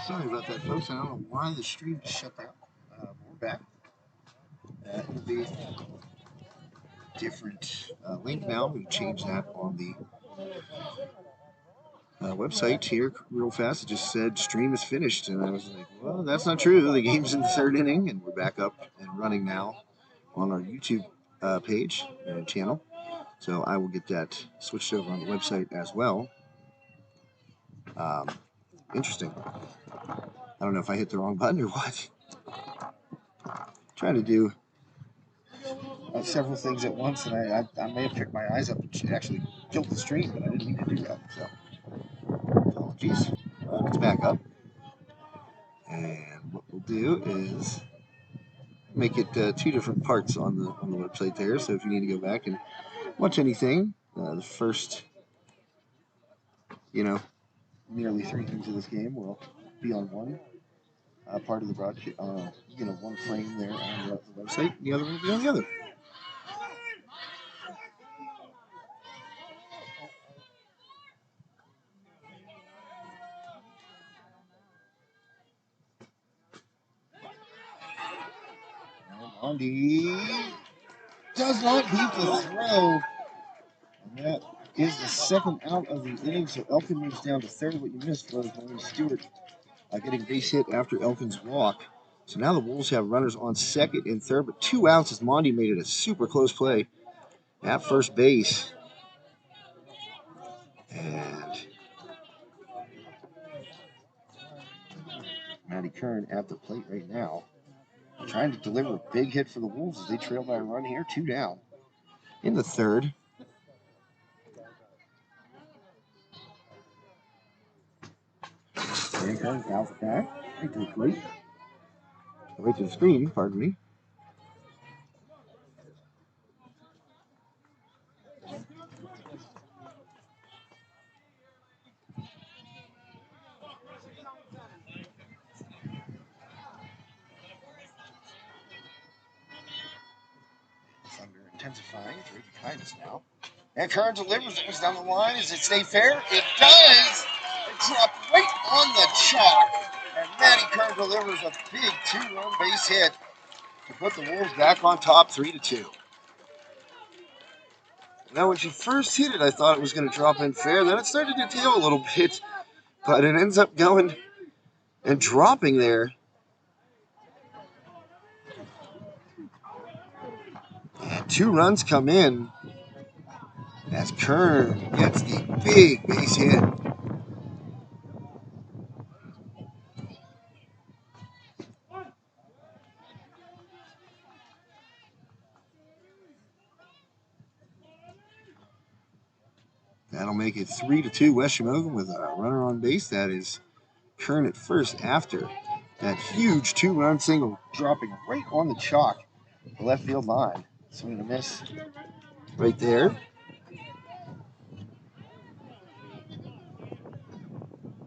Sorry about that, folks. I don't know why the stream just shut down. We're back. That will be a different link now. We changed that on the website here real fast. It just said stream is finished, and I was like, well, that's not true. The game's in the third inning, and we're back up and running now on our YouTube page and channel. So I will get that switched over on the website as well. Interesting. I don't know if I hit the wrong button or what. Trying to do several things at once, and I may have picked my eyes up and actually killed the stream, but I didn't mean to do that. So apologies. It's back up, and what we'll do is make it two different parts on the website there. So if you need to go back and watch anything, the first, nearly 3 innings of this game will be on one part of the broadcast, one frame there on the website. The other one will be on the other. Andy does not beat the throw. And that is the second out of the inning, so Elkin moves down to third. What you missed was Maurice Stewart getting base hit after Elkin's walk. So now the Wolves have runners on second and third, but 2 outs as Mondi made it a super close play at first base. And Matty Kern at the plate right now, trying to deliver a big hit for the Wolves as they trail by a run here, 2 down in the third. And Kern fouls it back, right to the plate. Right to the screen, pardon me. Thunder intensifying, it's right behind us now. And Kern delivers it down the line. Does it stay fair? It does! It dropped right on the chalk. And Matty Kern delivers a big 2-run base hit to put the Wolves back on top 3-2. Now, when she first hit it, I thought it was going to drop in fair. Then it started to tail a little bit, but it ends up going and dropping there. And 2 runs come in as Kern gets the big base hit. That'll make it 3-2 West Shamokin with a runner on base. That is Kern at first after that huge 2-run single dropping right on the chalk, the left field line. Swing and a miss right there.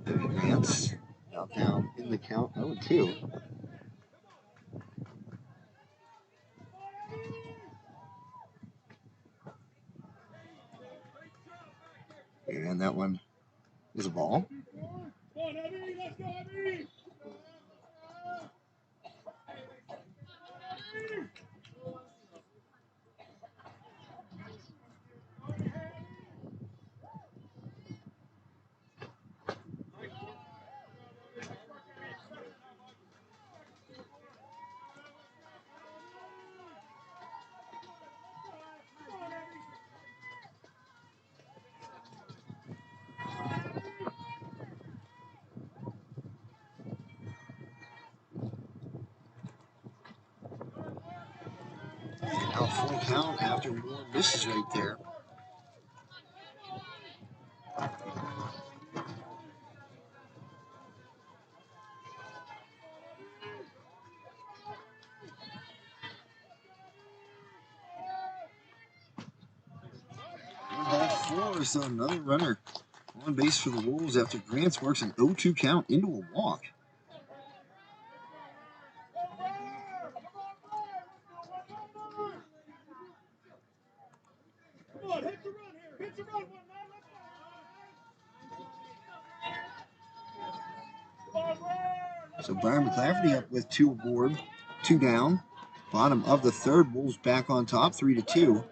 Advance out down in the count 0-2. And that one is a ball. Now full count after more misses right there. Ball 4, so another runner on base for the Wolves after Grants works an 0-2 count into a walk. So Byron McClafferty up with 2 aboard, 2 down. Bottom of the third, Wolves back on top, 3-2.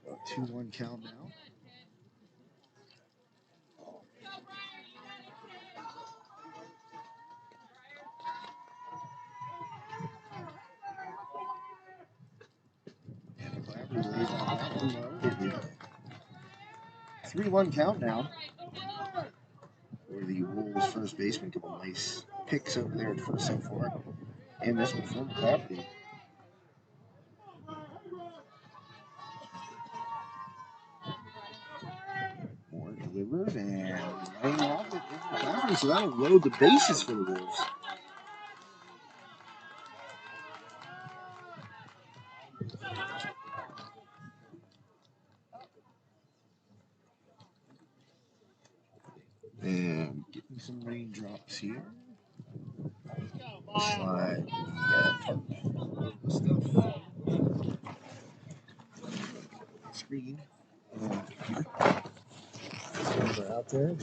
About 2-1 count now. And McClafferty lays on that one low. 3-1 count now. Where the Wolves first baseman, couple nice picks over there at first so far. And this one from McClafferty. Moore delivered and laying off it is McClafferty, so that'll load the bases for the Wolves. And getting some raindrops here. Slide the stuff. Screen. We're out there.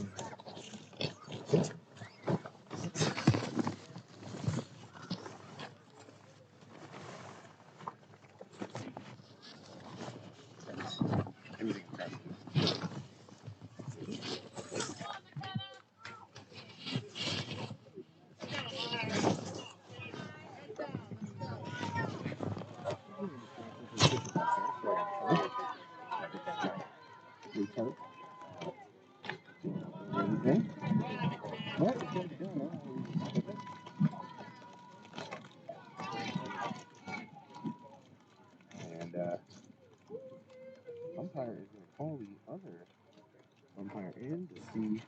Everything crap. Anything? What? And umpire is going to call the other umpire in to see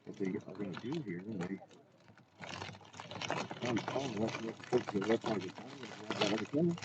what they are going to do here. And they call what's supposed to be left side of the time. That other camera.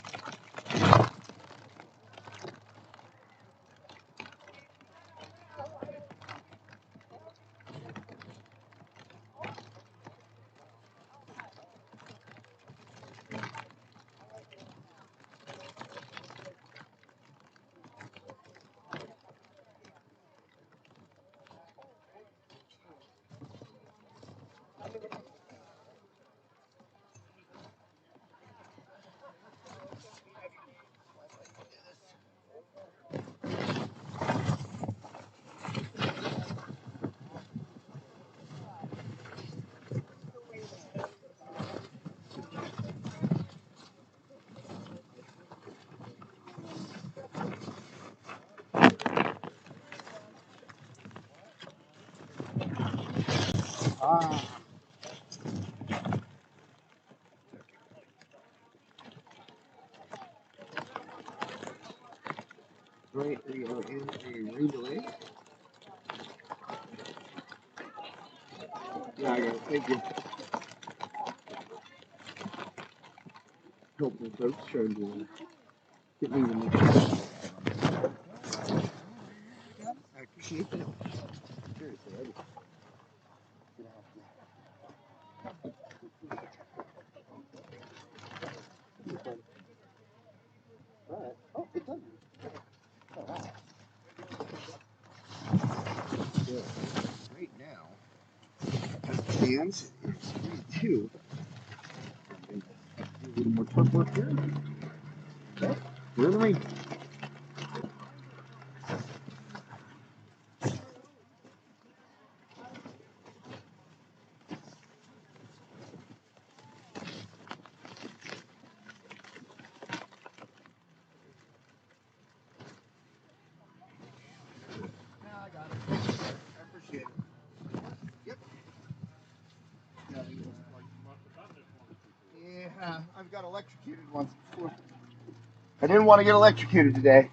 Right, we are in a rain delay. Yeah, I got it. Thank you. Helping the folks trying to get me to make it. I appreciate that. Seriously, I just get off the. Alright. Oh, it doesn't. Oh, wow. Yeah. Right now, stands is 3-2. Do a little more turf work here. Okay. We're in the rain. I got it. I appreciate it. Yep. I've got electrocuted once before. I didn't want to get electrocuted today.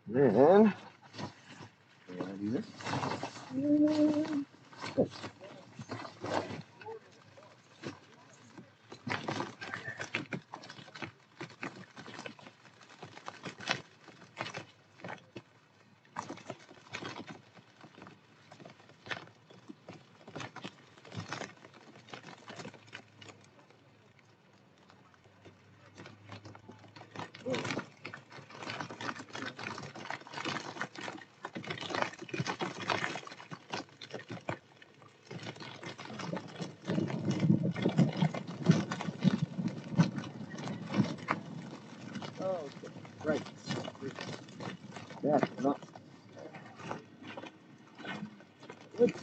Then, I want to do this. Oh, okay. Right. That's not. Okay.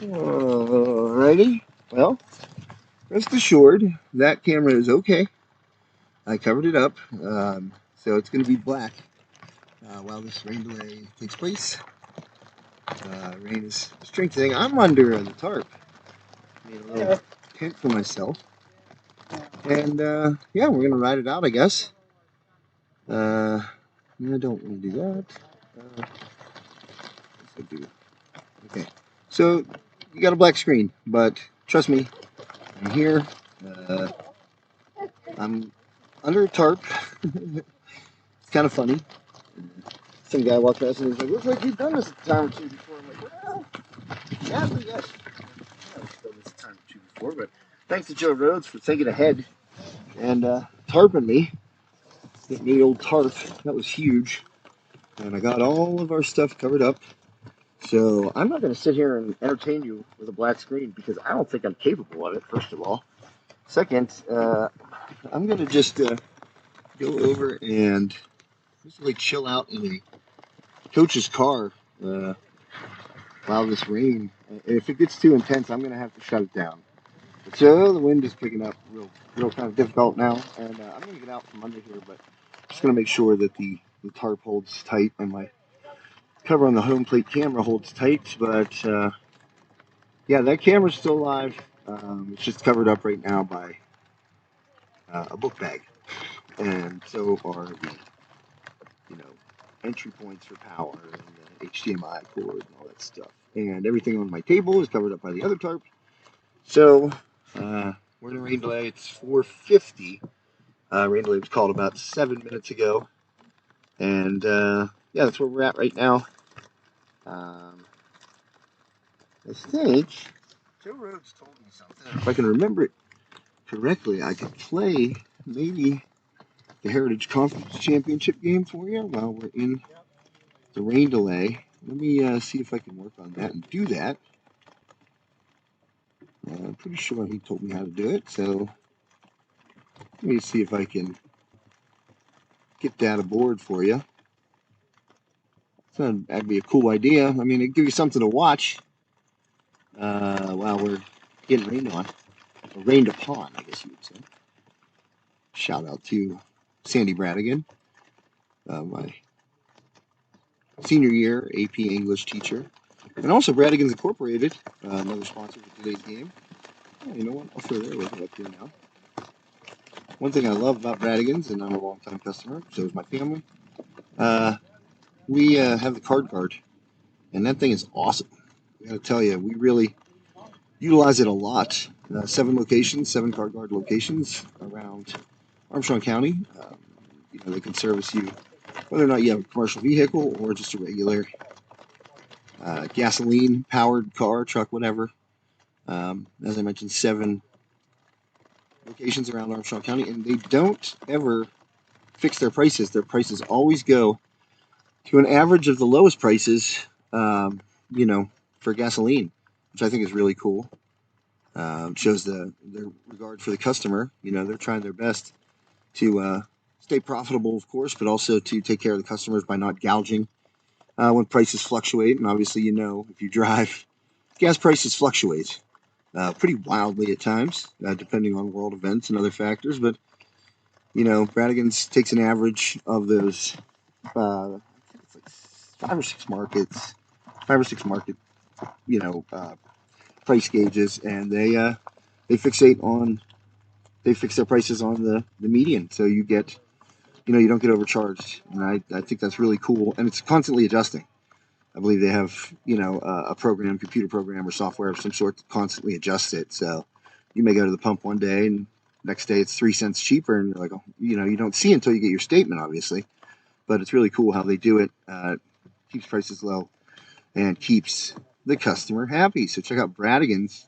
Alrighty. Well, rest assured, that camera is okay. I covered it up, so it's going to be black while this rain delay takes place. Rain is strengthening. I'm under the tarp. Made a little tent for myself. And yeah, we're going to ride it out, I guess. I don't want to do that. Yes, I do. Okay. So, you got a black screen, but trust me, I'm here. I'm under a tarp. It's kind of funny. Some guy walked past and he's like, looks like you've done this a time or two before. I'm like, well, yeah, but yes. I've done this a time or two before, but thanks to Joe Rhodes for thinking ahead and tarping me. Getting me the old tarp. That was huge. And I got all of our stuff covered up. So I'm not going to sit here and entertain you with a black screen because I don't think I'm capable of it, first of all. Second, I'm going to just go over and just like chill out in a coach's car while this rain. If it gets too intense, I'm going to have to shut it down. So the wind is picking up real kind of difficult now. And I'm going to get out from under here, but just going to make sure that the tarp holds tight and my cover on the home plate camera holds tight. But yeah, that camera's still alive. It's just covered up right now by a book bag, and so are the entry points for power and the HDMI cord and all that stuff. And everything on my table is covered up by the other tarp. So we're in a rain delay. It's 4:50. Rain delay was called about 7 minutes ago, and yeah, that's where we're at right now. I think Joe Rhodes told me something. If I can remember it correctly, I could play maybe the Heritage Conference Championship game for you while we're in the rain delay. Let me see if I can work on that and do that. I'm pretty sure he told me how to do it, so let me see if I can get that aboard for you. So that'd be a cool idea. I mean, it'd give you something to watch while we're getting rained on, or rained upon, I guess you would say. Shout out to Sandy Bradigan, my senior year AP English teacher, and also Bradigan's Incorporated, another sponsor for today's game. Oh, you know what? I'll throw their logo up here now. One thing I love about Bradigan's, and I'm a longtime customer, so is my family. We have the card guard, and that thing is awesome. I gotta tell you, we really utilize it a lot. 7 locations, 7 card guard locations around Armstrong County. They can service you whether or not you have a commercial vehicle or just a regular gasoline-powered car, truck, whatever. As I mentioned, 7 locations around Armstrong County, and they don't ever fix their prices. Their prices always go to an average of the lowest prices, for gasoline, which I think is really cool. Shows their regard for the customer. They're trying their best to stay profitable, of course, but also to take care of the customers by not gouging when prices fluctuate. And obviously, if you drive, gas prices fluctuate pretty wildly at times, depending on world events and other factors. But, Bradigan's takes an average of those it's like 5 or 6 market, price gauges, and they fixate on they fix their prices on the median, so you don't get overcharged, and I think that's really cool, and it's constantly adjusting. I believe they have a computer program or software of some sort that constantly adjusts it. So you may go to the pump one day and next day it's 3 cents cheaper, and you're like, you don't see it until you get your statement, obviously. But it's really cool how they do it. Keeps prices low and keeps the customer happy. So check out Bradigan's,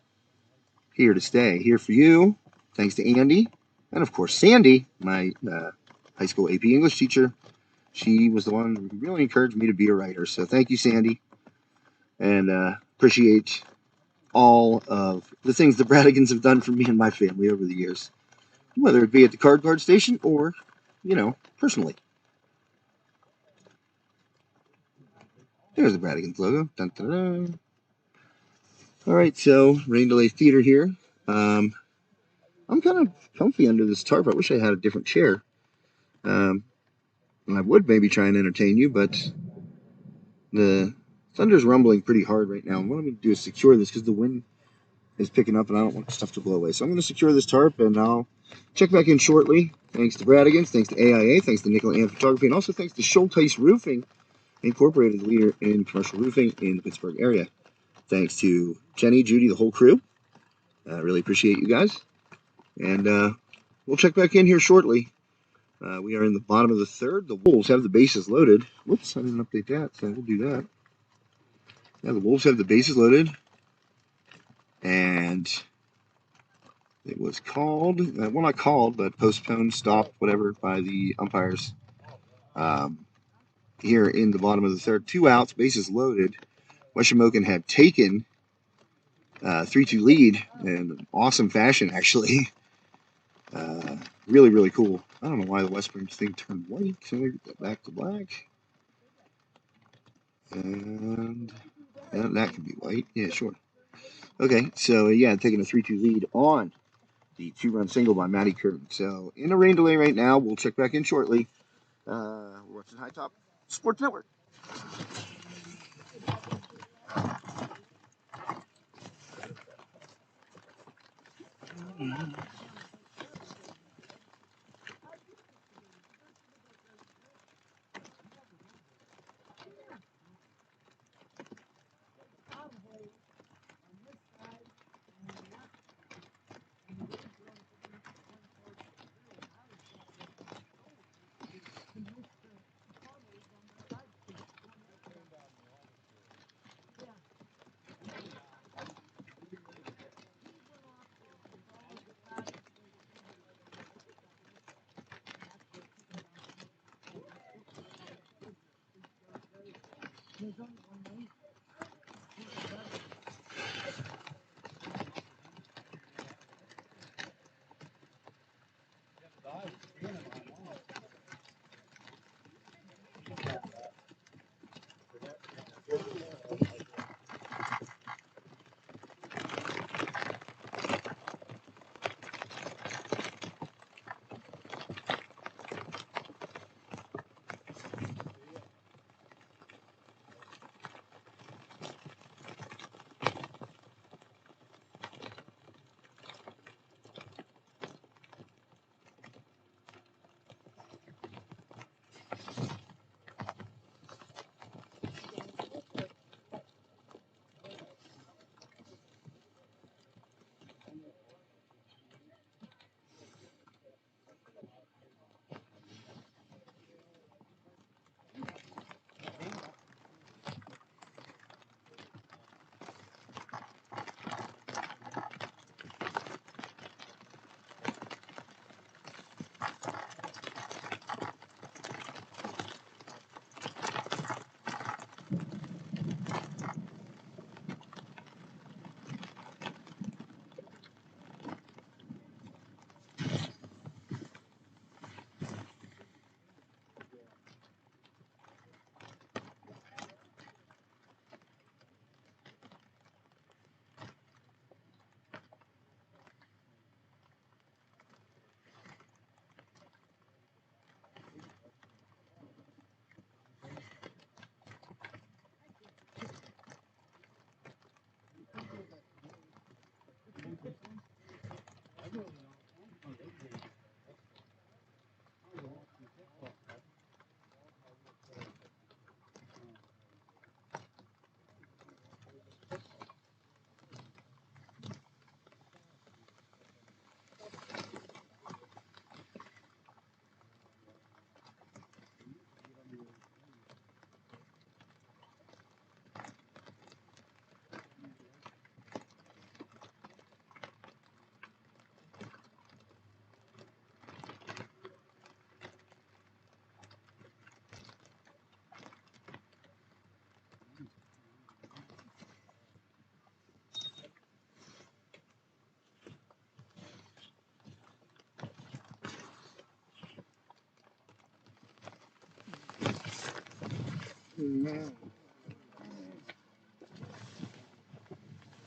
here to stay, here for you. Thanks to Andy, and of course Sandy, my high school AP English teacher. She was the one who really encouraged me to be a writer. So thank you, Sandy, and appreciate all of the things the Bradigans have done for me and my family over the years, whether it be at the card guard station or, personally. There's the Bradigans logo. Dun, dun, dun. All right, so Rain Delay Theater here. I'm kind of comfy under this tarp. I wish I had a different chair. And I would maybe try and entertain you, but the thunder's rumbling pretty hard right now. And what I'm going to do is secure this because the wind is picking up and I don't want stuff to blow away. So I'm going to secure this tarp and I'll check back in shortly. Thanks to Bradigans, thanks to AIA, thanks to Nickel and Photography, and also thanks to Schulteis Roofing, Incorporated, leader in commercial roofing in the Pittsburgh area. Thanks to Jenny, Judy, the whole crew. Really appreciate you guys. And we'll check back in here shortly. We are in the bottom of the third. The Wolves have the bases loaded. Whoops, I didn't update that, so we'll do that. Yeah, the Wolves have the bases loaded. And it was called, well, not called, but postponed, stopped, whatever, by the umpires here in the bottom of the third. 2 outs, bases loaded. Shamokin had taken 3-2 lead in awesome fashion, actually. Really, really cool. I don't know why the Westburns thing turned white. So we get that back to black. And that can be white. Yeah, sure. Okay, so yeah, taking a 3-2 lead on the 2-run single by Matty Curtin. So in a rain delay right now. We'll check back in shortly. We're watching High Top Sports Network.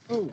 Oh.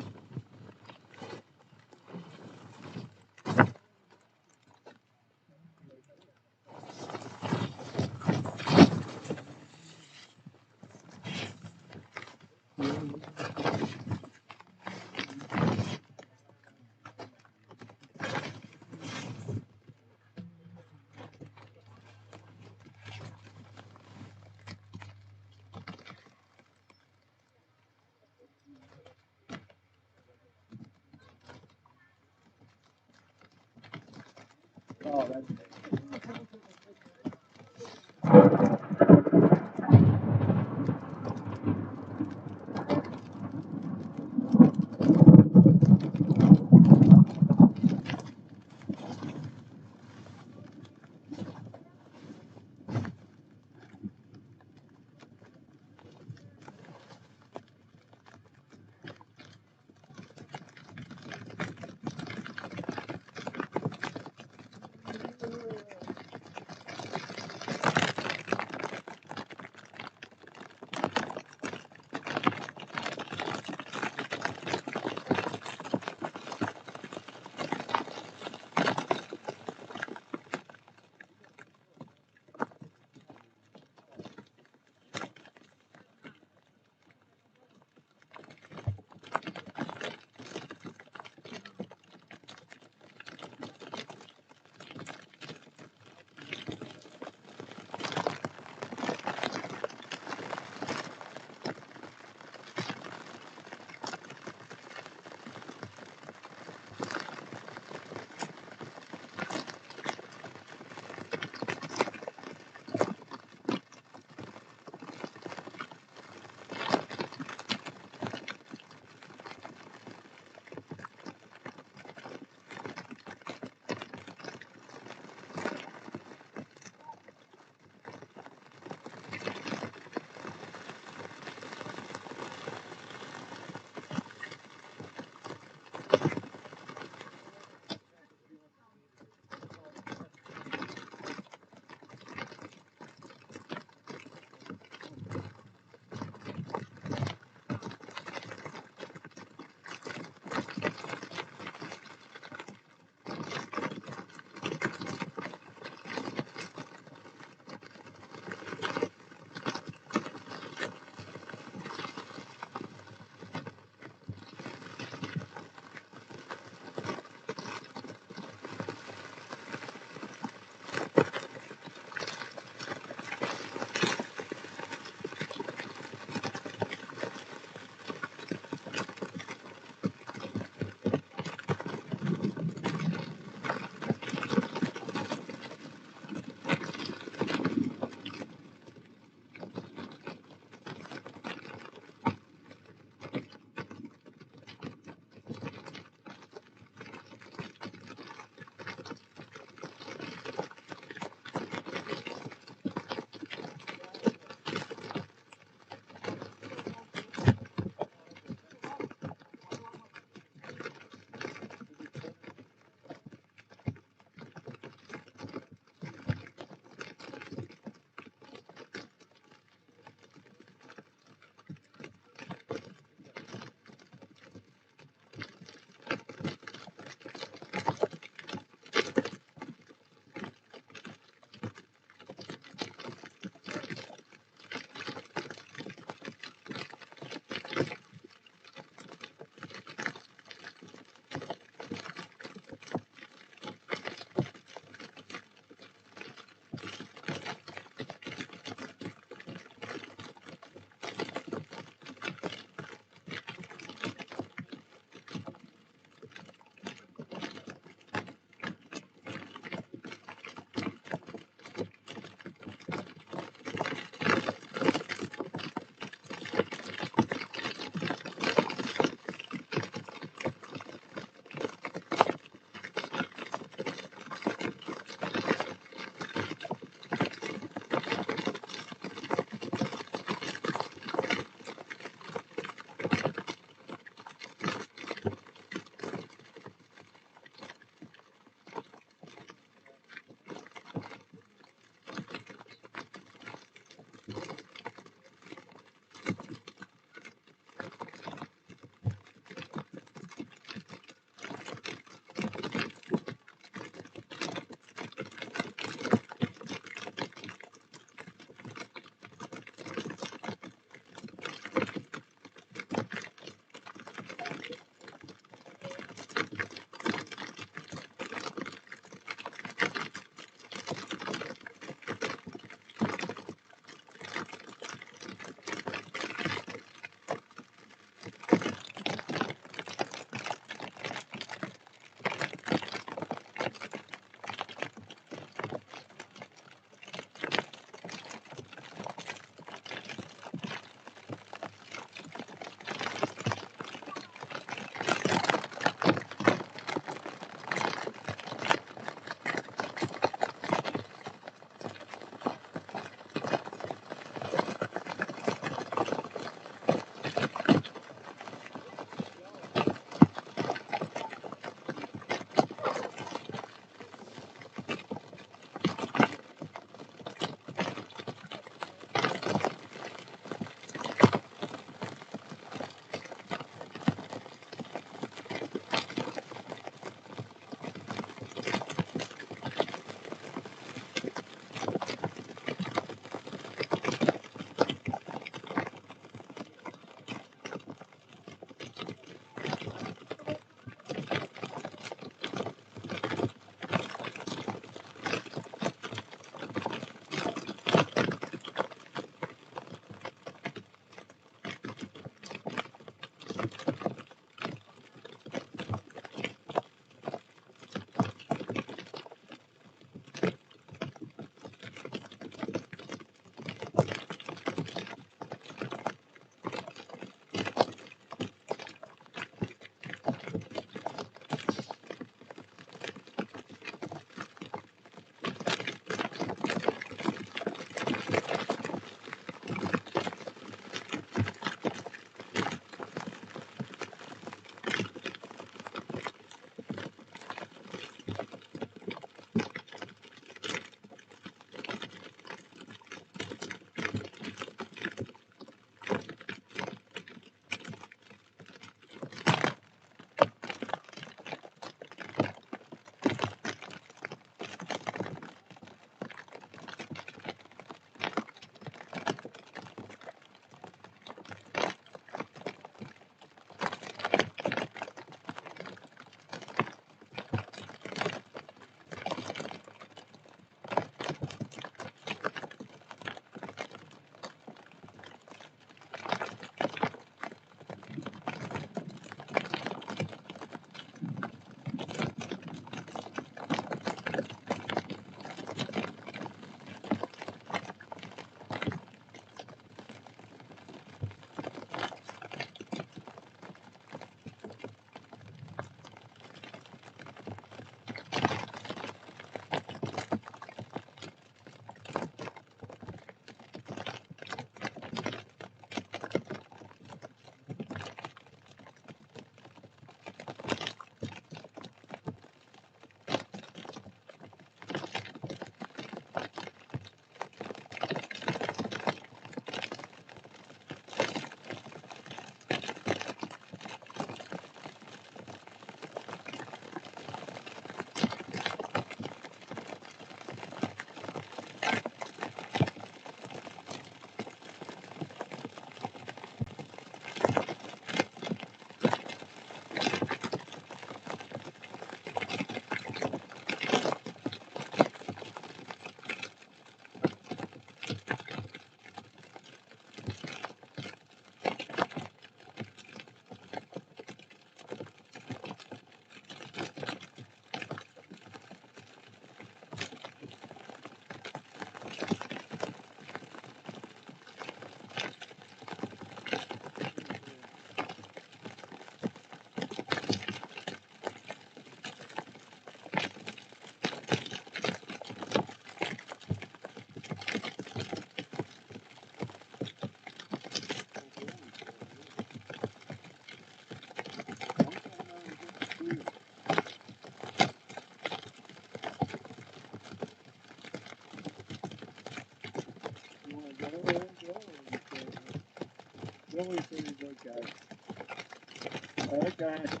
Okay.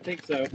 think so.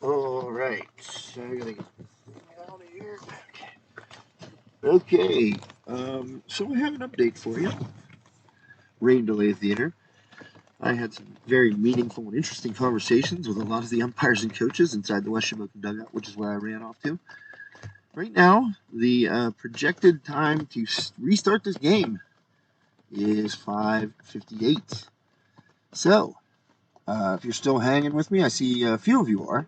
All right. So I gotta get this thing out of here. Okay. So I have an update for you. Rain Delay Theater. I had some very meaningful and interesting conversations with a lot of the umpires and coaches inside the West Shamokin dugout, which is where I ran off to. Right now, the projected time to restart this game is 5:58. So, if you're still hanging with me, I see a few of you are.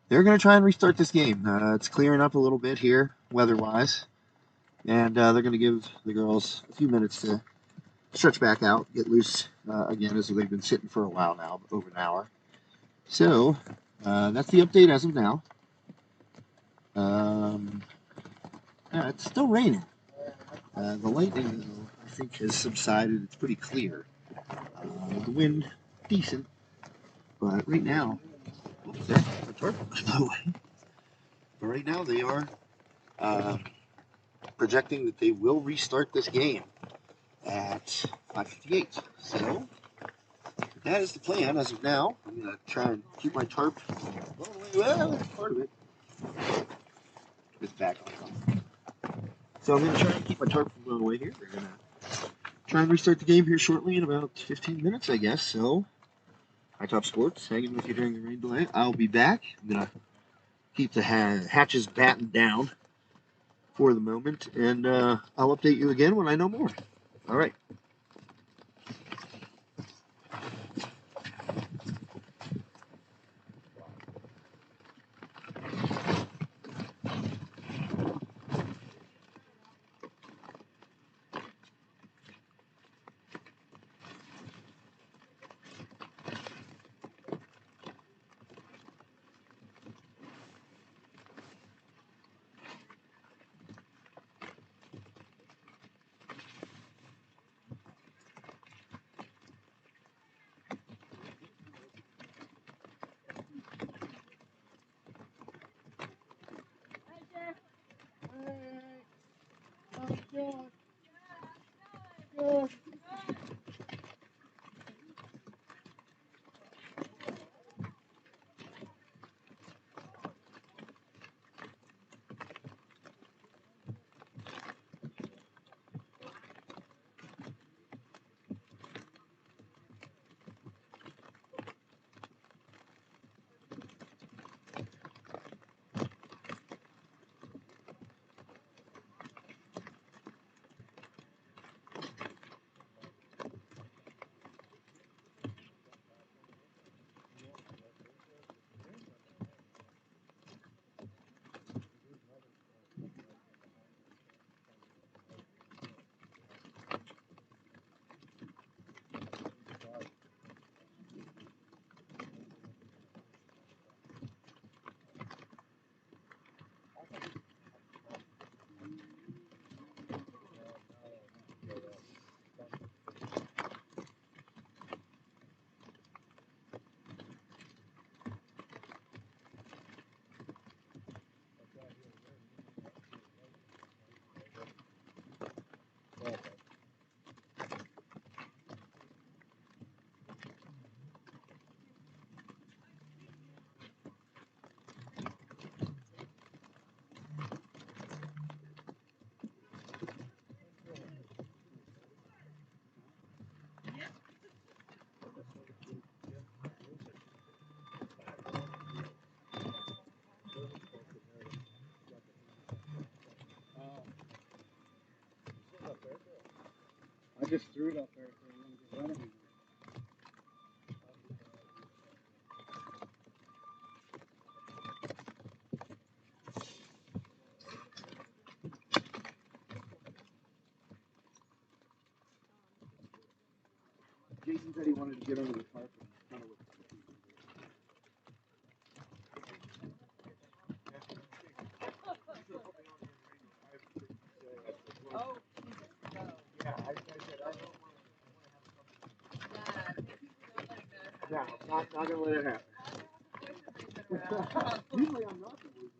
They're going to try and restart this game. It's clearing up a little bit here, weather-wise, and they're going to give the girls a few minutes to stretch back out, get loose again, as they've been sitting for a while now, over an hour. So, that's the update as of now. Yeah, it's still raining. The lightning, though, I think has subsided. It's pretty clear. The wind, decent, but right now, by the way. But right now they are projecting that they will restart this game at 5:58. So that is the plan as of now. I'm gonna try and keep my tarp. Well, that's part of it. It's back on. So I'm gonna try and keep my tarp from blowing away here. We're gonna try and restart the game here shortly in about 15 minutes, I guess. So, High Top Sports, hanging with you during the rain delay. I'll be back. I'm gonna keep the hatches battened down for the moment, and I'll update you again when I know more. All right. I just threw it up there for him to run it. Jason said he wanted to get under the tarp and kind of look. Yeah, not gonna let it happen. Usually I'm not the worst.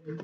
Yeah.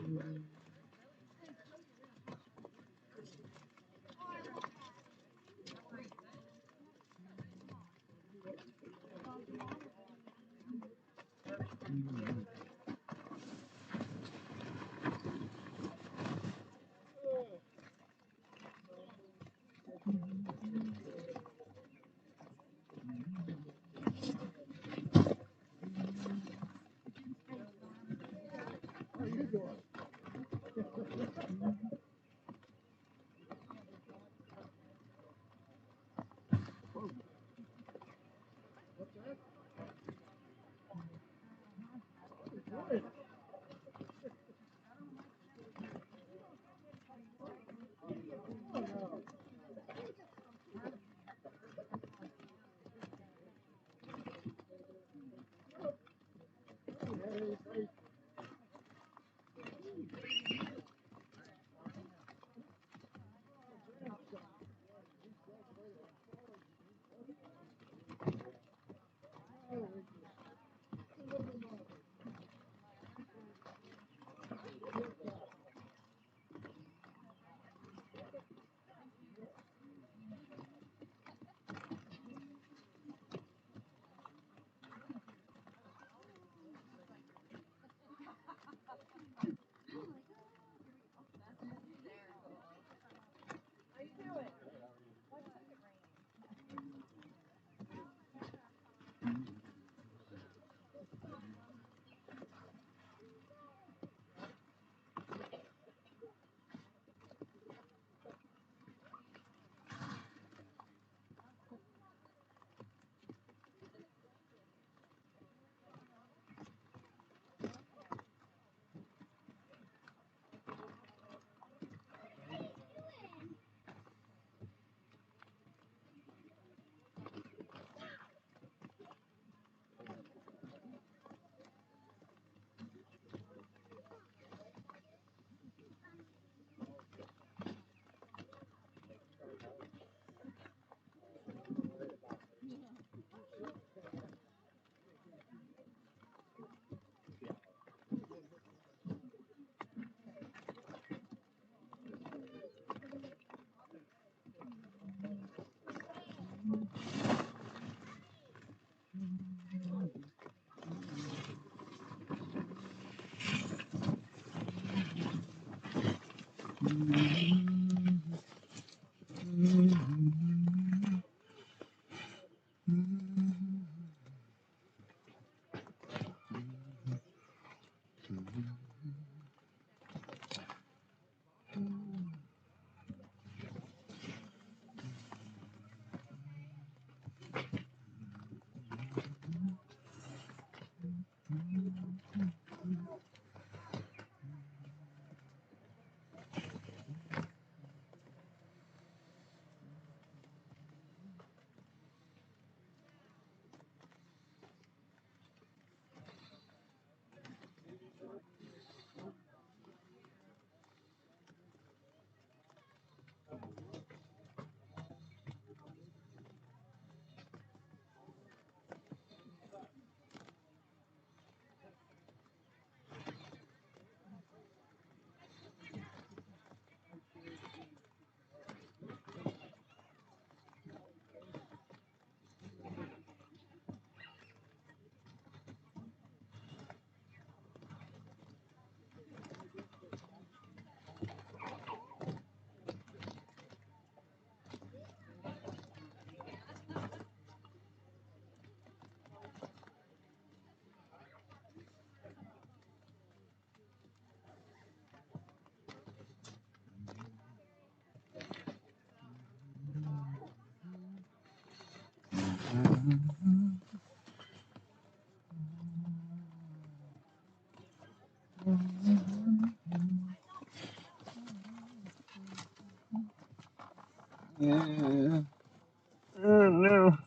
Oh no.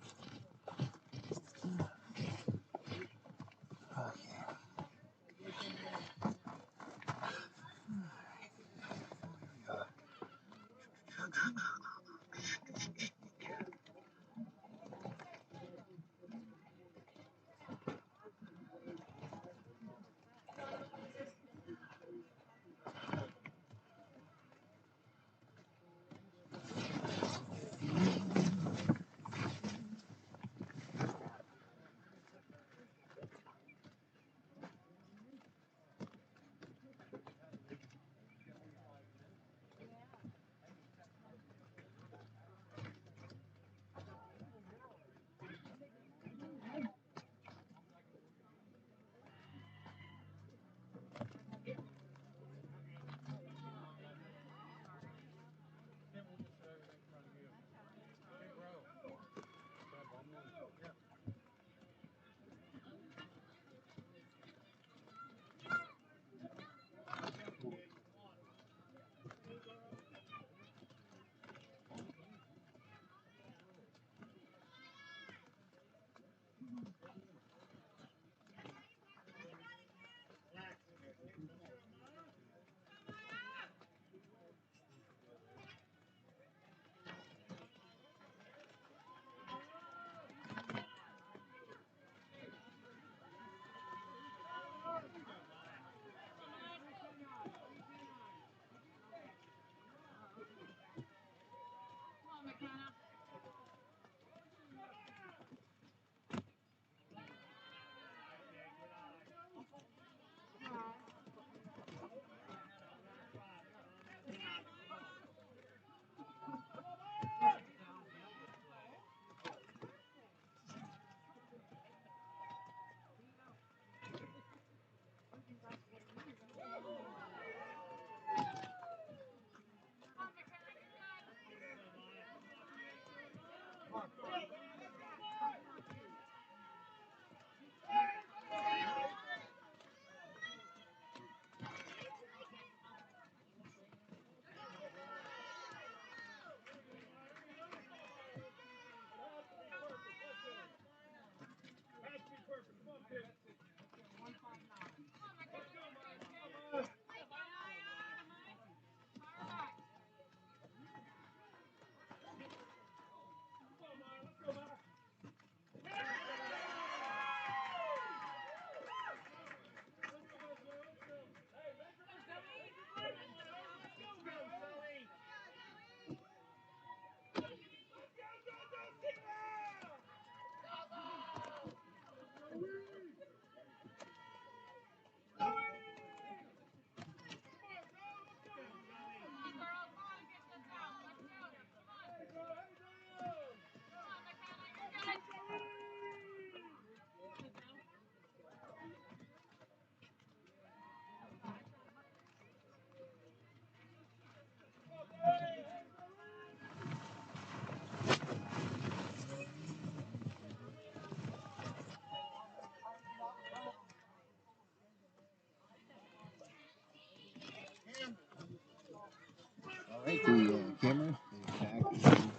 Alright, the camera is back in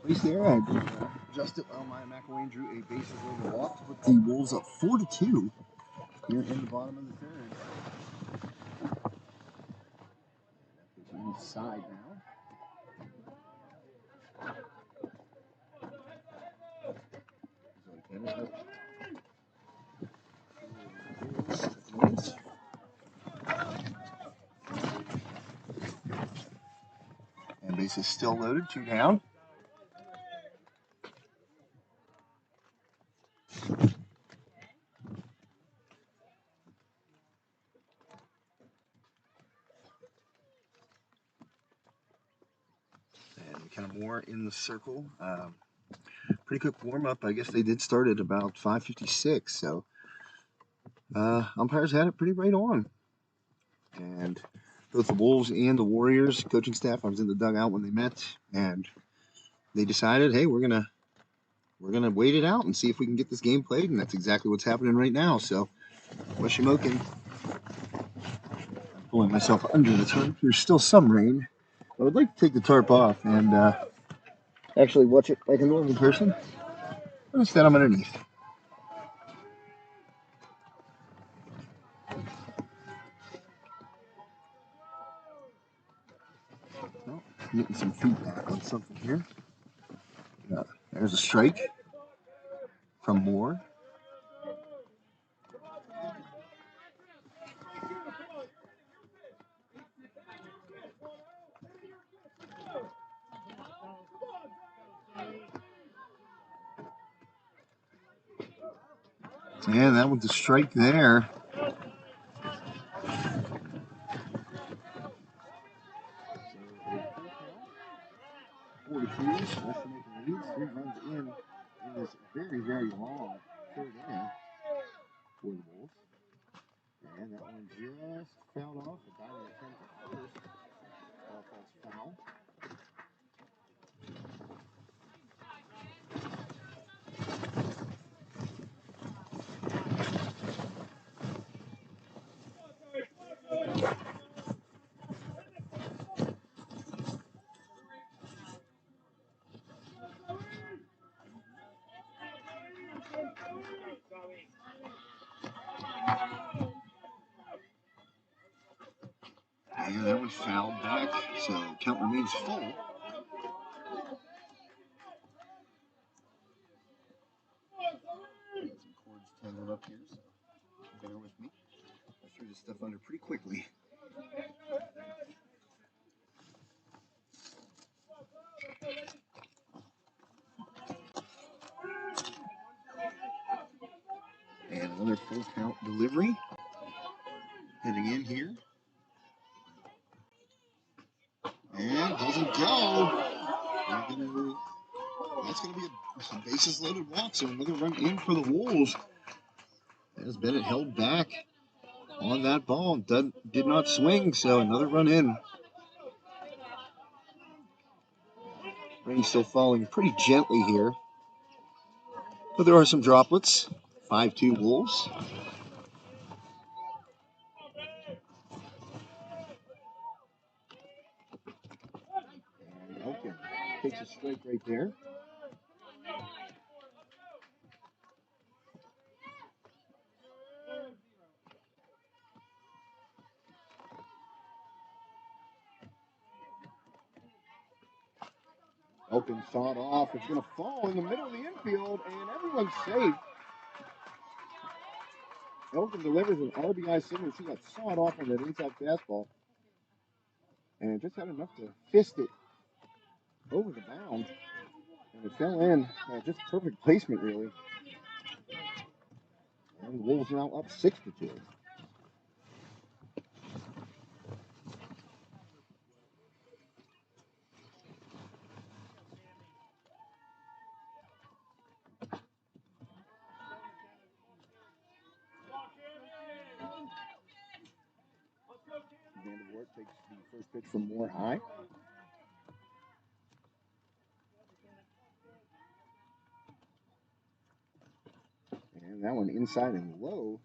place there. I adjust it while Maya McElwain drew a bases loaded walk to put the Wolves up 4-2 here in the bottom of the third. That puts inside now. And base is still loaded, 2 down. And kind of more in the circle. Pretty quick warm up. I guess they did start at about 5:56, so umpires had it pretty right on. And both the Wolves and the Warriors coaching staff, I was in the dugout when they met, and they decided, hey, we're gonna wait it out and see if we can get this game played, and that's exactly what's happening right now. So, Shamokin, I'm pulling myself under the tarp. There's still some rain. I would like to take the tarp off and actually watch it like a normal person, but instead I'm underneath. Well, I'm getting some feedback on something here. There's a strike from Moore. And that was a strike there. So, 43, Shamokin leads, 3 runs in this very, very long third inning for the Wolves. And that one just fouled off. The diving attempt at first. Ball falls foul. And that one fouled back. So count remains full. Got some cords tangled up here, so bear with me. I threw this stuff under pretty quickly. And another full count delivery. Heading in here. And doesn't go. That's going to be a bases loaded walk, so another run in for the Wolves. As Bennett held back on that ball, did not swing, so another run in. Rain still falling pretty gently here, but there are some droplets. 5-2 Wolves. And Elkin takes a strike right there. Elkin sawed off. It's going to fall in the middle of the infield, and everyone's safe. Elkin delivers an RBI single. She got sawed off on that inside fastball, and just had enough to fist it over the mound, and it fell in. Just perfect placement, really. And the Wolves now up 6-2. Vandervoort takes the first pitch from Moore high. And that one inside and low.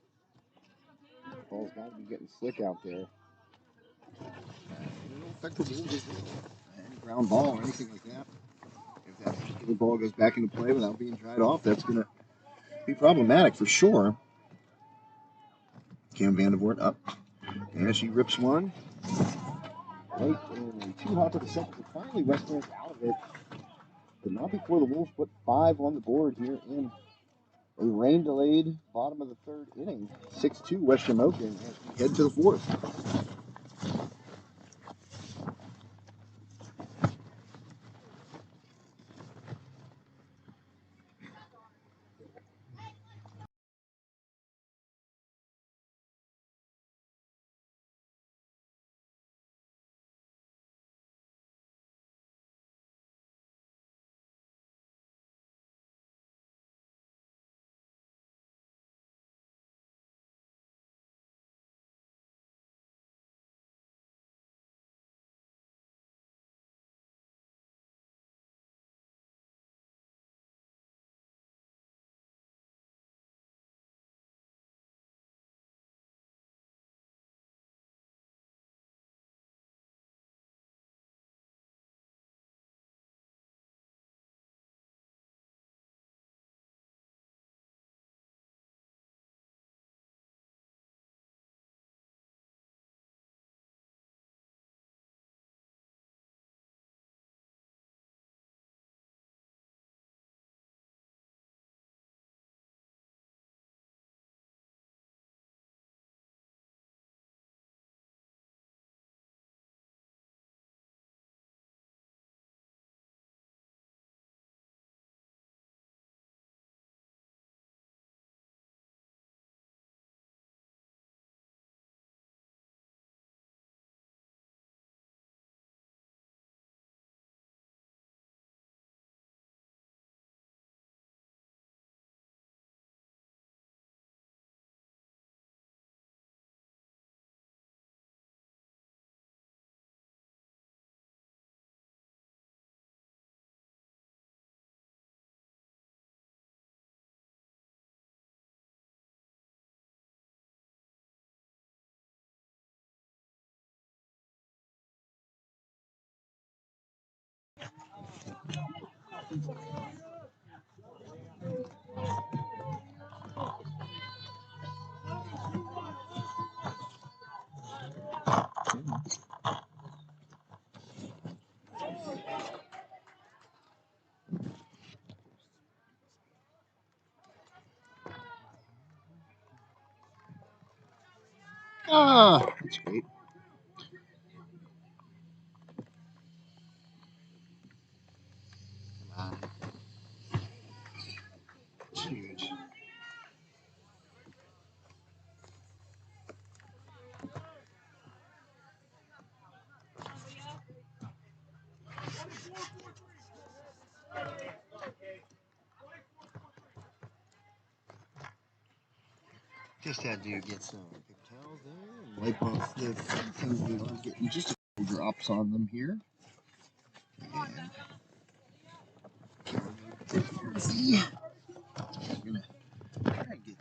Ball's got to be getting slick out there. affect the Wolves as well. Any ground ball or anything like that. If that particular ball goes back into play without being dried off, that's going to be problematic for sure. Cam Vandervoort up. And she rips one. Late and too hot for the second. But finally, Western's out of it. But not before the Wolves put 5 on the board here in a rain-delayed bottom of the third inning. 6-2 West Shamokin as we head to the fourth. Ah, that's great. It's huge. Just had to get some paper towels there and wipe off the things we are getting just a couple drops on them here. And see, I'm gonna try and get.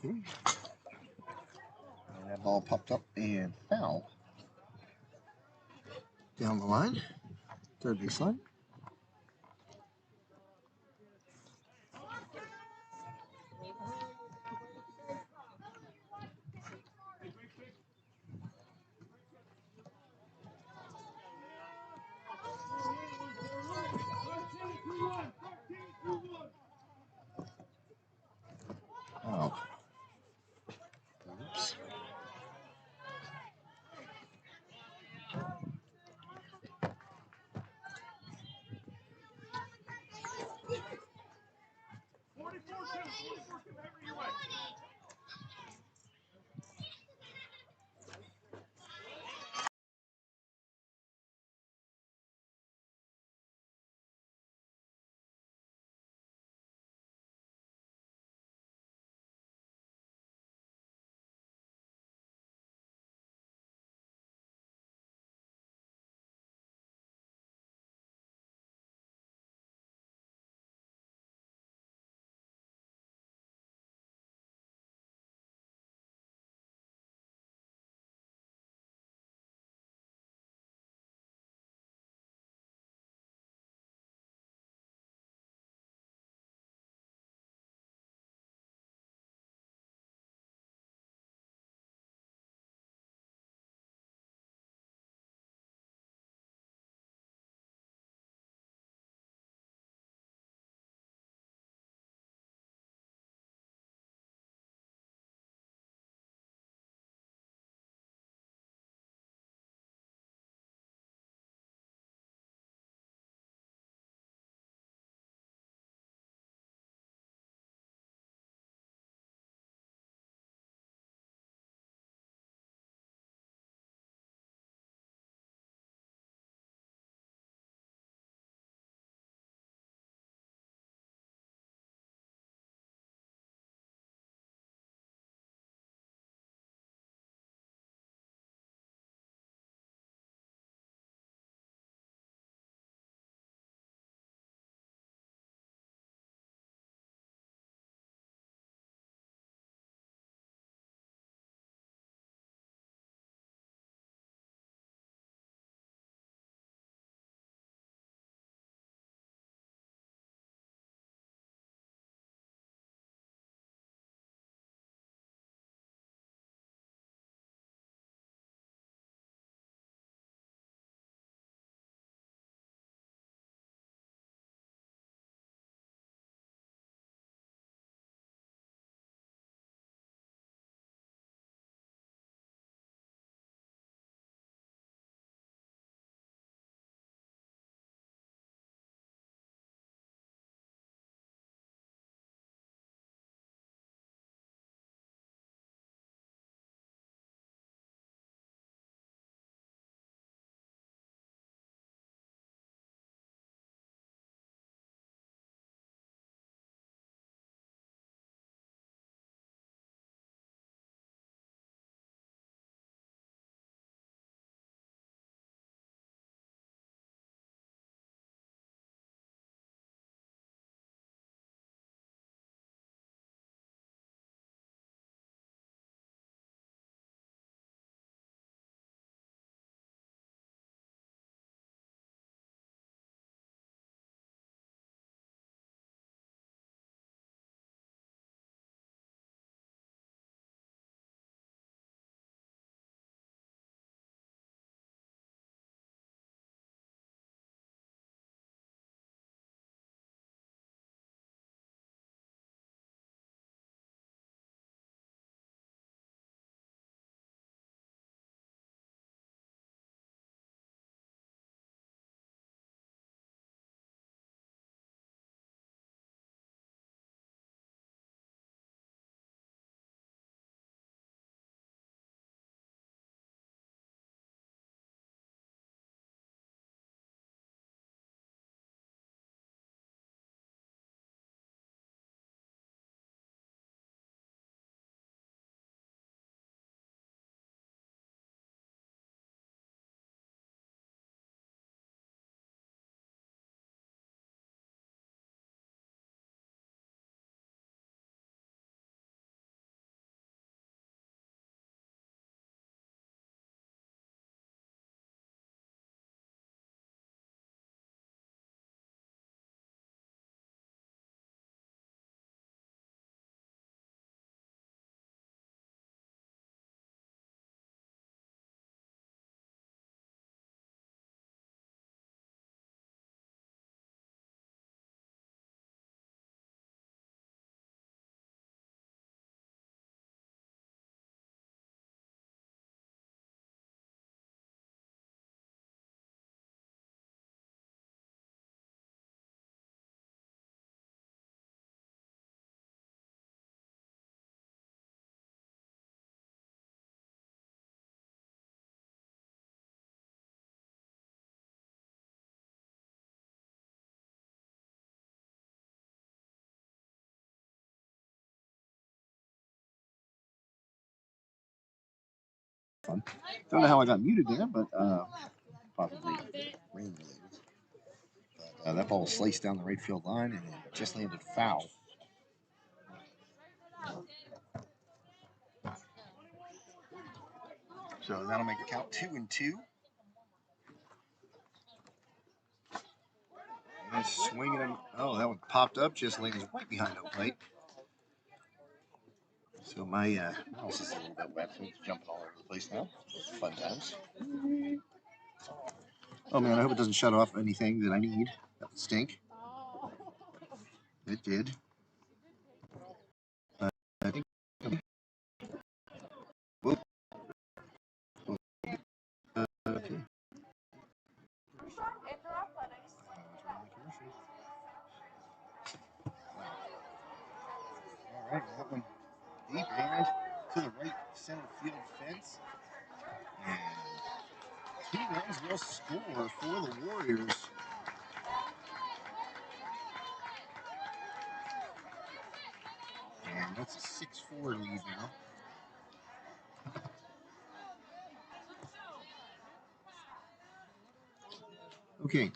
Okay. And that ball popped up and foul. Down the line, third baseline. Oh. Oops. fun. Don't know how I got muted there, but probably rain related. But that ball was sliced down the right field line and it just landed foul. So that'll make the count 2-2. And swinging him. Oh, that one popped up, just lands right behind home plate. So my mouse is a little bit wet, so it's jumping all over the place now. Fun times. Oh man, I hope it doesn't shut off anything that I need. That would stink. It did. I think. Whoop. Okay. All right, that one deep and to the right center field fence. And 2 runs will score for the Warriors. And that's a 6-4 lead now. Okay.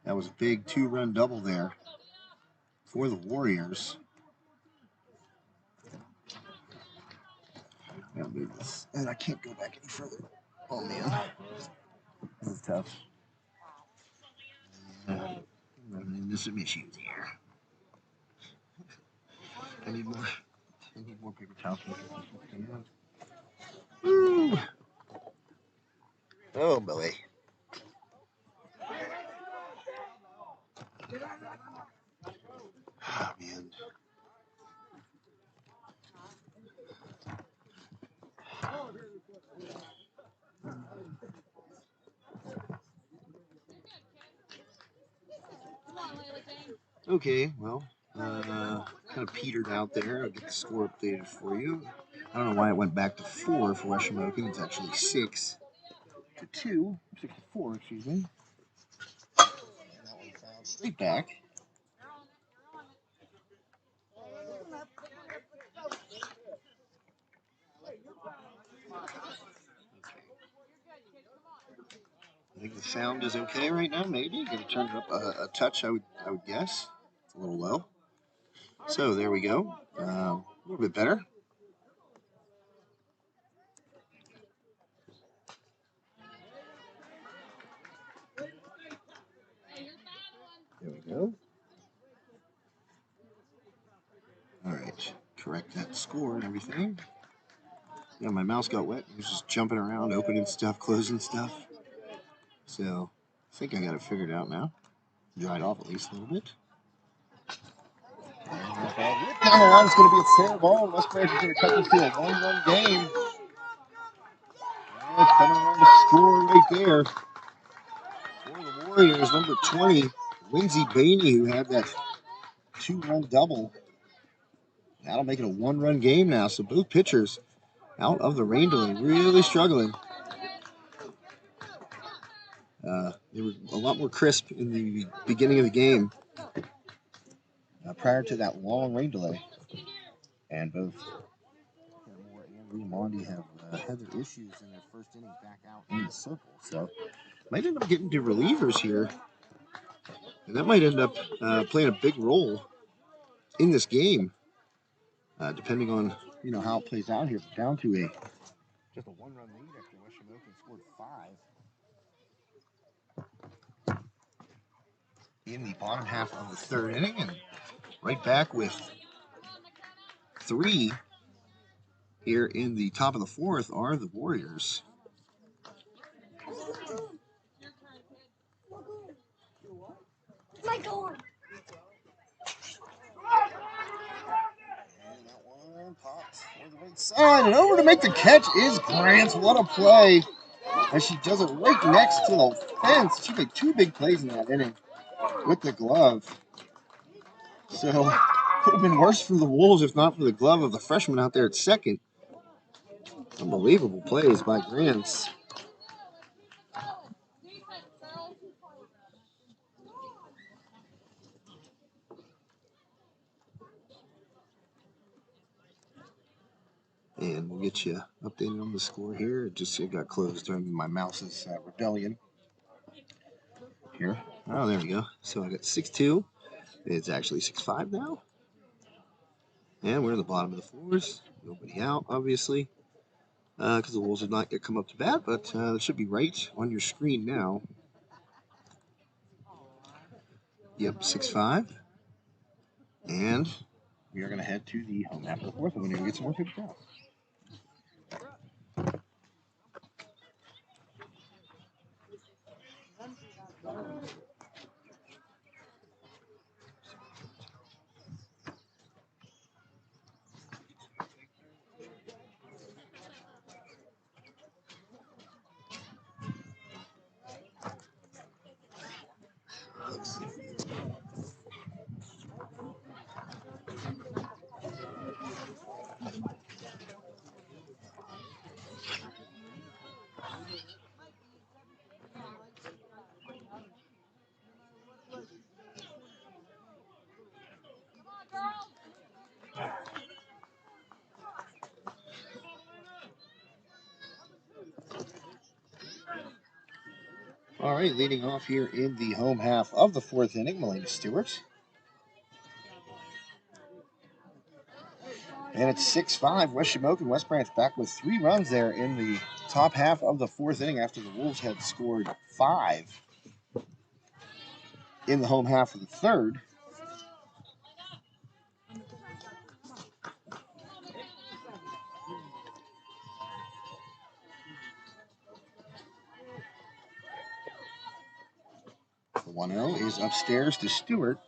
That was a big 2-run double there for the Warriors. I'll move this. And I can't go back any further. Oh, man. This is tough. I'm running into some issues here. I need more paper towels. Woo! Oh, boy. Oh, man. Okay, well, kind of petered out there. I'll get the score updated for you. I don't know why it went back to 4 for Shamokin. It's actually 6-2. 6-4, excuse me. That one fouled straight back. I think the sound is okay right now. Maybe gonna turn it up a touch. I would guess it's a little low. So there we go. A little bit better. There we go. All right, correct that score and everything. Yeah, my mouse got wet. It was just jumping around, opening stuff, closing stuff. So I think I got it figured out now. Dried off at least a little bit. Down the line, it's going to be a fair ball. West Branch is going to cut this to a 1-1 game. And coming around the score right there for the Warriors, number 20, Lindsey Bainey, who had that 2-run double. That'll make it a 1-run game now. So both pitchers out of the rain delay, really struggling. They were a lot more crisp in the beginning of the game prior to that long rain delay. And both Moore and Remondi have had their issues in their first inning back out in the circle. So might end up getting to relievers here. And that might end up playing a big role in this game, depending on how it plays out here. We're down to just a 1-run lead after West Shamokin scored 5 in the bottom half of the 3rd inning, and right back with 3 here in the top of the 4th are the Warriors. And over to make the catch is Grant. What a play. And she does it right next to the fence. She made 2 big plays in that inning with the glove. So could have been worse for the Wolves if not for the glove of the freshman out there at second. Unbelievable plays by Grant. And we'll get you updated on the score here. It got closed during my mouse's rebellion. Here. Oh, there we go. So I got 6-2. It's actually 6-5 now. And we're in the bottom of the fours. Nobody out, obviously, because the Wolves have not yet come up to bat, but it should be right on your screen now. Yep, 6-5. And we are going to head to the home half of the fourth, and we're going to get some more people out. All right, leading off here in the home half of the fourth inning, Melina Stewart. And it's 6-5. West Shamokin, West Branch back with 3 runs there in the top half of the fourth inning after the Wolves had scored 5 in the home half of the third. The 1-0 is upstairs to Stewart.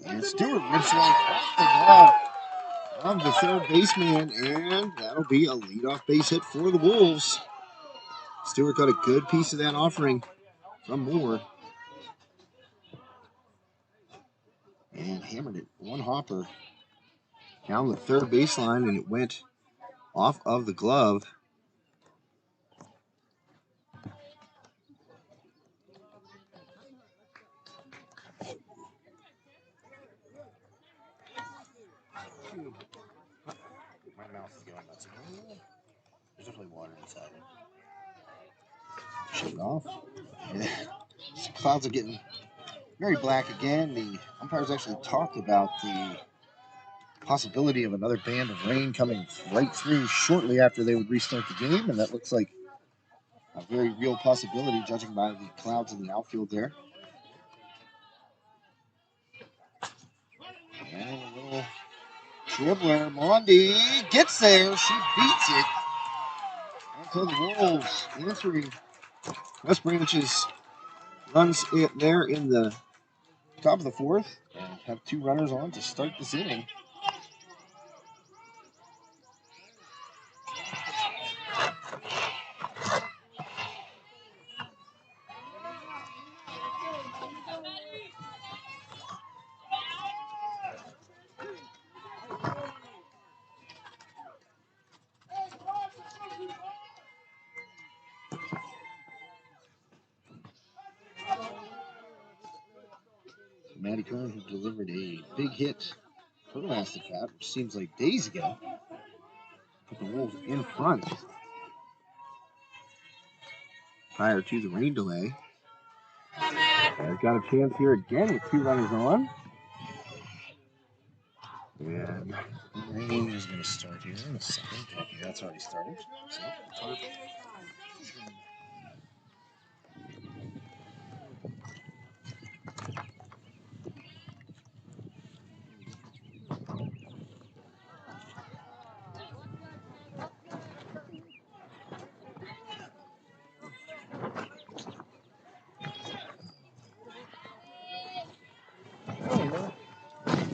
And Stewart rips one off the glove of the third baseman, and that'll be a leadoff base hit for the Wolves. Stewart got a good piece of that offering from Moore. And hammered it. One hopper down the third baseline, and it went off of the glove. My mouth is going nuts. There's definitely water inside it. Shut it off. Yeah. Clouds are getting very black again. The umpires actually talked about the possibility of another band of rain coming right through shortly after they would restart the game, and that looks like a very real possibility, judging by the clouds in the outfield there. And a little dribbler, Mondi gets there. She beats it. And so the Wolves answering West Branch's runs there in the top of the fourth, and have 2 runners on to start this inning. Maddie Kern, who delivered a big hit for the last at bat, which seems like days ago, put the Wolves in front prior to the rain delay. I've got a chance here again with 2 runners on. And the rain is going to start here in a second. Okay, that's already started. So, oh,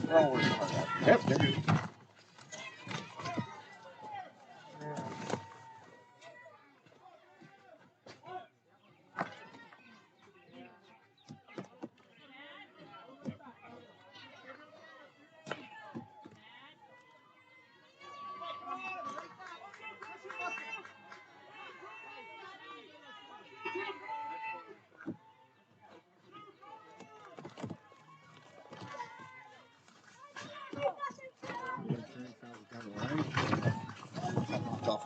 we're all working hard at it. Yep, there it is.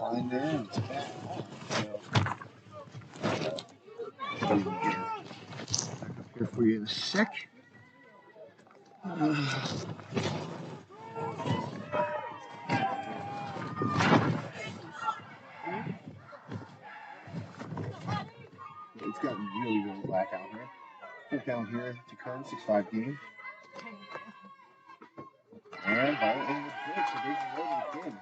decline there, and it's back on. So, I'll even get her back up here for you in a sec. It's gotten really, really black out here. Put down here to current 6-5 game. And violently in the pitch, the bases loaded again.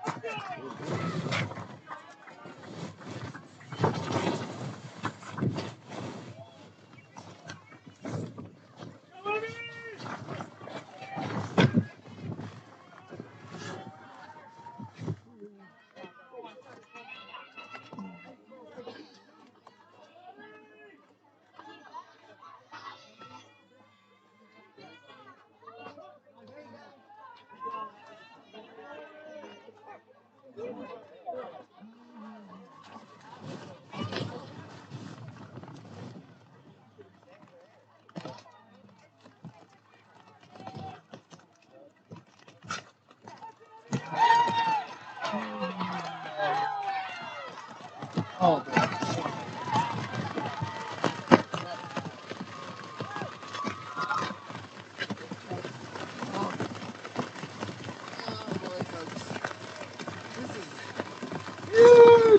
Oh,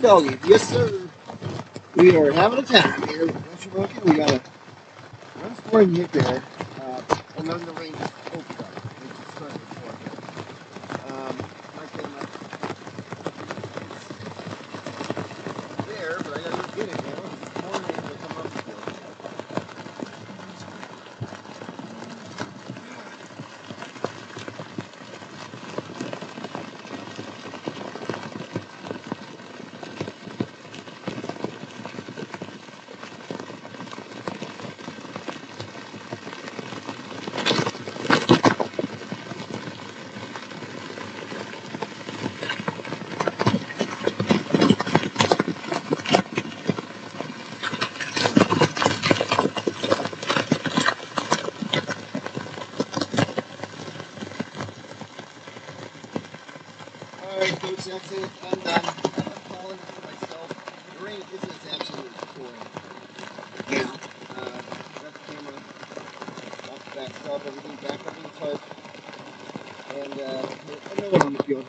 doggy. Yes, sir. We are having a time here. Shamokin, we got a run scoring hit there. And then the rain just opened up. It just started to pour here. Like that, it's there, but I gotta go get it now. It's pouring rain to come up the field. Alright, Coach, that's it. I'm done. I'm calling it for myself. The rain is absolutely pouring. Yeah. Got the camera off the back stop, everything back up in the tarp. And no one on the field.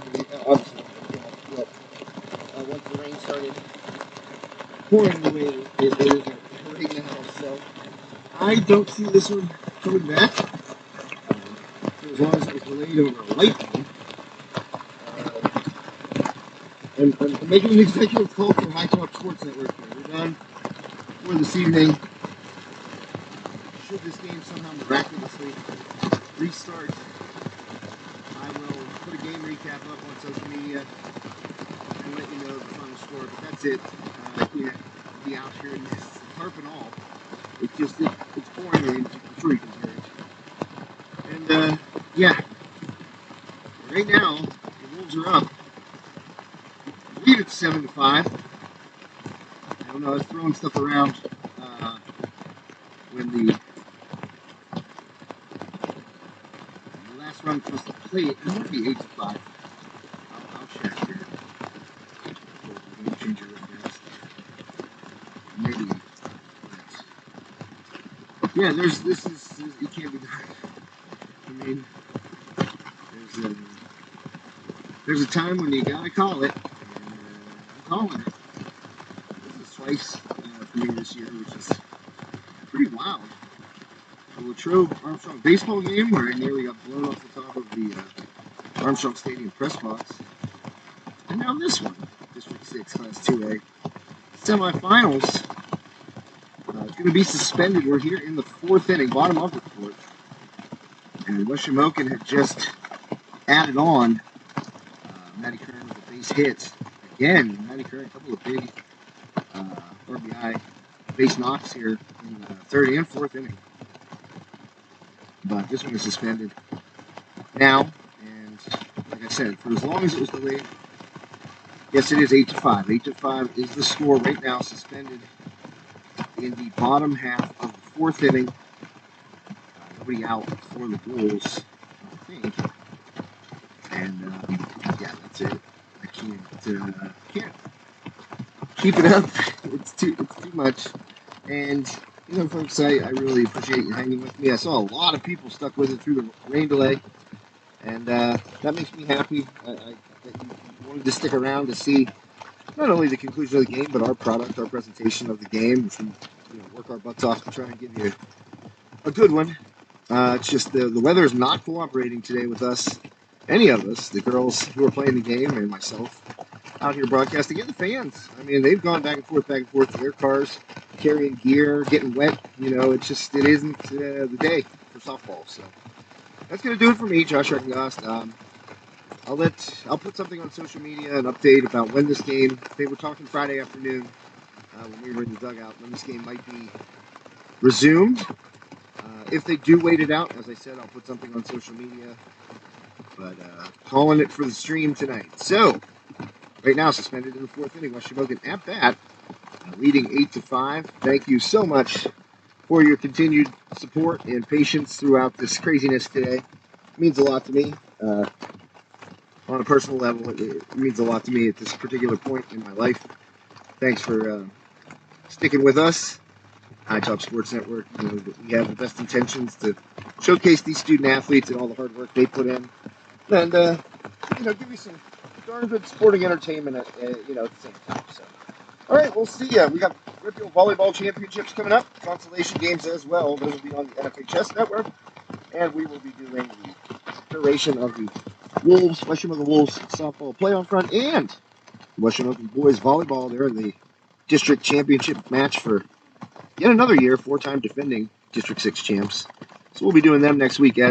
Obviously, but once the rain started pouring the way it is right now, so I don't see this one coming back. For as long as it was delayed over a lightning. And I'm making an executive call for High Talk Sports Network here. We're done for this evening. Should this game somehow miraculously restart, I will put a game recap up on social media and let you know the final score. But that's it. I can't be out here in this tarp and all. It's pouring rain. I'm sure you can hear it. And yeah, right now the Wolves are up. I believe it's 7-5. I don't know. I was throwing stuff around when the last run was to play it. It might be 8-5. I'll check here. Game changer real fast. Maybe. Yeah, it can't be done. I mean, there's a time when you gotta call it, and I'm calling it. This is twice for me this year, which is pretty wild. The Latrobe Armstrong baseball game where I nearly got blown off the top of the Armstrong Stadium press box, and now this one, District 6 Class 2A semifinals. It's going to be suspended. We're here in the fourth inning, bottom of the fourth, and Shamokin had just added on Matty Kern with a base hit. Again, Matty Kern, a couple of big RBI base knocks here in the third and fourth inning. But this one is suspended now, and like I said, for as long as it was delayed, yes, it is 8-5. 8-5 is the score right now, suspended in the bottom half of the fourth inning. Nobody out for the Bulls, I think. And yeah, that's it. can't keep it up. It's too much. And folks, I really appreciate you hanging with me. I saw a lot of people stuck with it through the rain delay, and that makes me happy. That you wanted to stick around to see not only the conclusion of the game, but our product, our presentation of the game. Work our butts off to try and give you a good one. It's just the weather is not cooperating today with us, any of us, the girls who are playing the game and myself out here broadcasting, and the fans. I mean, they've gone back and forth to their cars, carrying gear, getting wet. It isn't the day for softball. So that's going to do it for me, Josh Reckengast. I'll put something on social media, an update about when this game. They were talking Friday afternoon when we were in the dugout when this game might be resumed. If they do wait it out, as I said, I'll put something on social media. But calling it for the stream tonight. So right now, suspended in the fourth inning, West Shamokin at bat, leading 8-5. Thank you so much for your continued support and patience throughout this craziness today. It means a lot to me. On a personal level, it means a lot to me at this particular point in my life. Thanks for sticking with us. High Top Sports Network. We have the best intentions to showcase these student athletes and all the hard work they put in, and give you some darn good sporting entertainment at the same time. So, all right, we'll see ya. We got Ripple Volleyball Championships coming up, consolation games as well. Those will be on the NFHS network, and we will be doing the duration of the Wolves, West Shamokin Wolves softball playoff run, and West Shamokin boys volleyball. They're in the district championship match for yet another year, 4-time defending District 6 champs. So we'll be doing them next week as